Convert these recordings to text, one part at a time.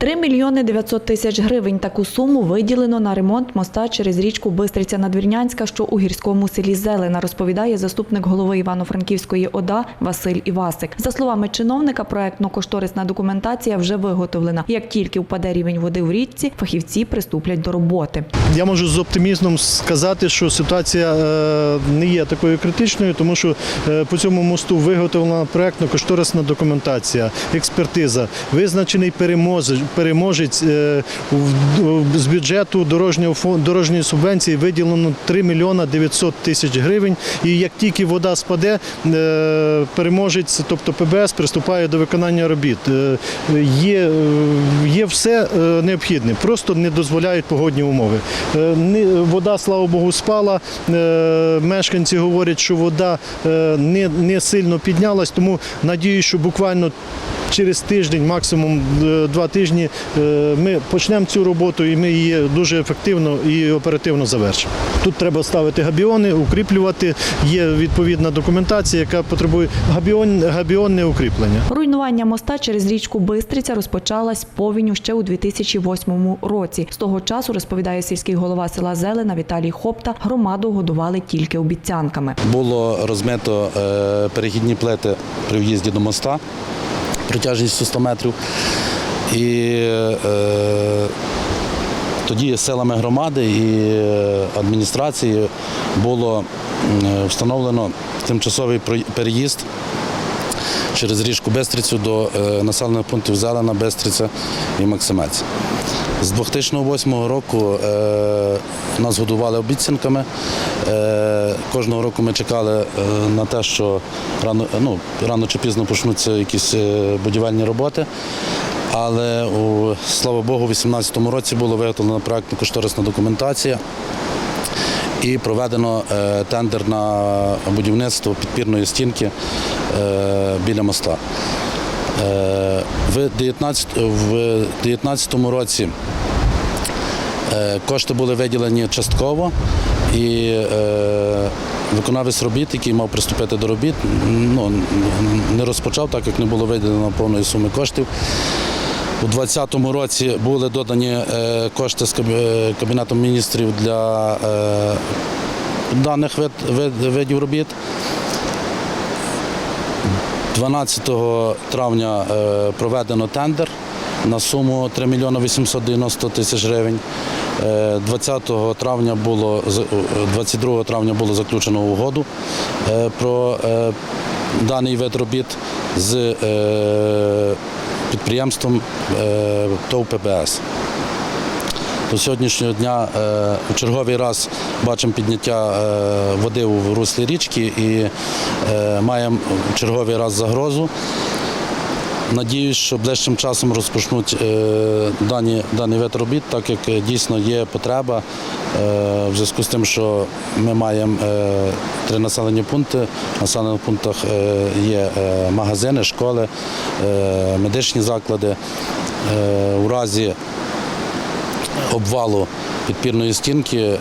3 мільйони 900 тисяч гривень. Таку суму виділено на ремонт моста через річку Бистриця-Надвірнянська, що у гірському селі Зелена, розповідає заступник голови Івано-Франківської ОДА Василь Івасик. За словами чиновника, проектно-кошторисна документація вже виготовлена. Як тільки впаде рівень води в річці, фахівці приступлять до роботи. Я можу з оптимізмом сказати, що ситуація не є такою критичною, тому що по цьому мосту виготовлена проектно-кошторисна документація, експертиза, визначений переможець. З бюджету дорожньої субвенції виділено 3 мільйона 900 тисяч гривень. І як тільки вода спаде, переможець, тобто ПБС, приступає до виконання робіт. Є все необхідне, просто не дозволяють погодні умови. Вода, слава Богу, спала. Мешканці говорять, що вода не сильно піднялась, тому надіюсь, що буквально через тиждень, максимум 2 тижні, ми почнемо цю роботу і ми її дуже ефективно і оперативно завершимо. Тут треба ставити габіони, укріплювати. Є відповідна документація, яка потребує габіонне укріплення. Руйнування моста через річку Бистриця розпочалось повінню ще у 2008 році. З того часу, розповідає сільський голова села Зелена Віталій Хопта, громаду годували тільки обіцянками. Було розмито перехідні плити при в'їзді до моста протяжністю 100 метрів. І тоді силами громади і адміністрації було встановлено тимчасовий переїзд через річку Бистрицю до населених пунктів Зелена, Бистриця і Максимець. З 2008 року нас годували обіцянками. Кожного року ми чекали на те, що рано чи пізно почнуться якісь будівельні роботи. Але, слава Богу, у 2018 році була виготовлена проектно-кошторисна документація і проведено тендер на будівництво підпірної стінки біля моста. В 2019 році кошти були виділені частково, і виконавець робіт, який мав приступити до робіт, не розпочав, так як не було виділено повної суми коштів. У 2020 році були додані кошти з Кабінетом міністрів для даних видів робіт. 12 травня проведено тендер на суму 3 мільйони 890 тисяч гривень. 22 травня було заключено угоду про даний вид робіт з підприємством ТОВ ПБС. До сьогоднішнього дня у черговий раз бачимо підняття води в руслі річки і маємо черговий раз загрозу. Надіюсь, що ближчим часом розпочнуть даний вид робіт, так як дійсно є потреба в зв'язку з тим, що ми маємо 3 населені пункти. В населених пунктах є магазини, школи, медичні заклади. У разі обвалу підпірної стінки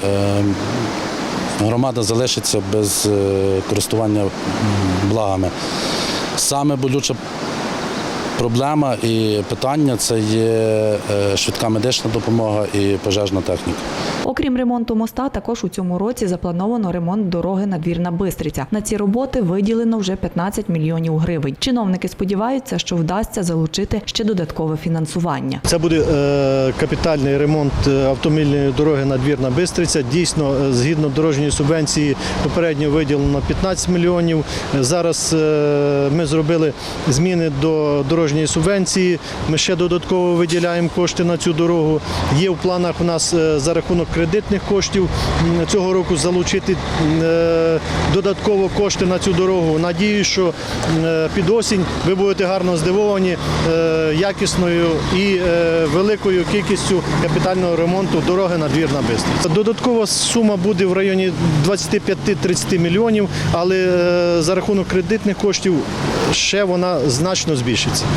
громада залишиться без користування благами. Саме болюча проблема і питання – це є швидка медична допомога і пожежна техніка. Окрім ремонту моста, також у цьому році заплановано ремонт дороги Надвірна-Бистриця. На ці роботи виділено вже 15 мільйонів гривень. Чиновники сподіваються, що вдасться залучити ще додаткове фінансування. Це буде капітальний ремонт автомобільної дороги Надвірна-Бистриця. Дійсно, згідно дорожньої субвенції, попередньо виділено 15 мільйонів. Зараз ми зробили зміни до дорожньої субвенції. Ми ще додатково виділяємо кошти на цю дорогу. Є в планах у нас за рахунок кредитних коштів цього року залучити додатково кошти на цю дорогу. Надіюсь, що під осінь ви будете гарно здивовані якісною і великою кількістю капітального ремонту дороги Надвірна-Бистриця. Додаткова сума буде в районі 25-30 мільйонів, але за рахунок кредитних коштів ще вона значно збільшиться.